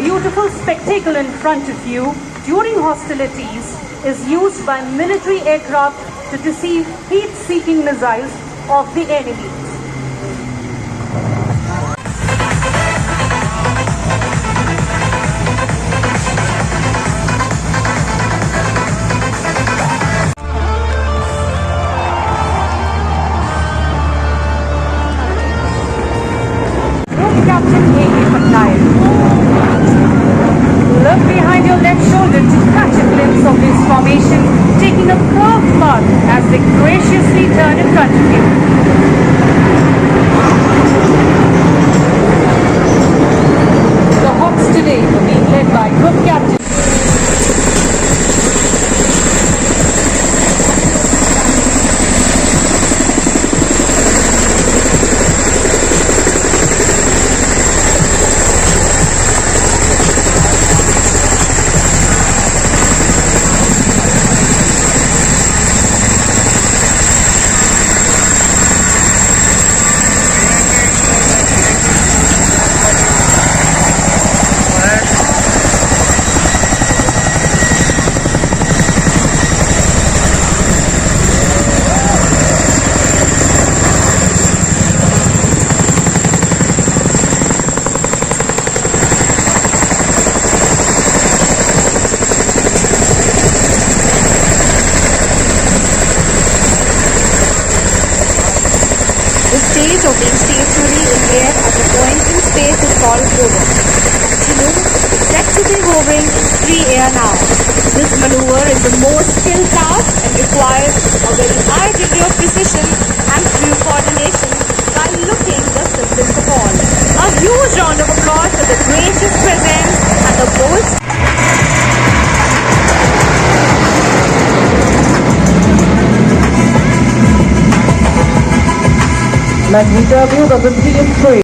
beautiful spectacle in front of you during hostilities is used by military aircraft to deceive heat-seeking missiles of the enemy. Look behind your left shoulder to catch a glimpse of his formation, taking a curved path as they graciously turn in front of you. The Hawks today were being led by Group Captain. The stage of being stationary in air at a point in space is called hover. Salute is set to be hovering in free air now. This maneuver is the most skilled task and requires a very high degree of precision and crew coordination while looking the simplest of all. A huge round of applause for the gracious presence and the bold. Let me tell you that the team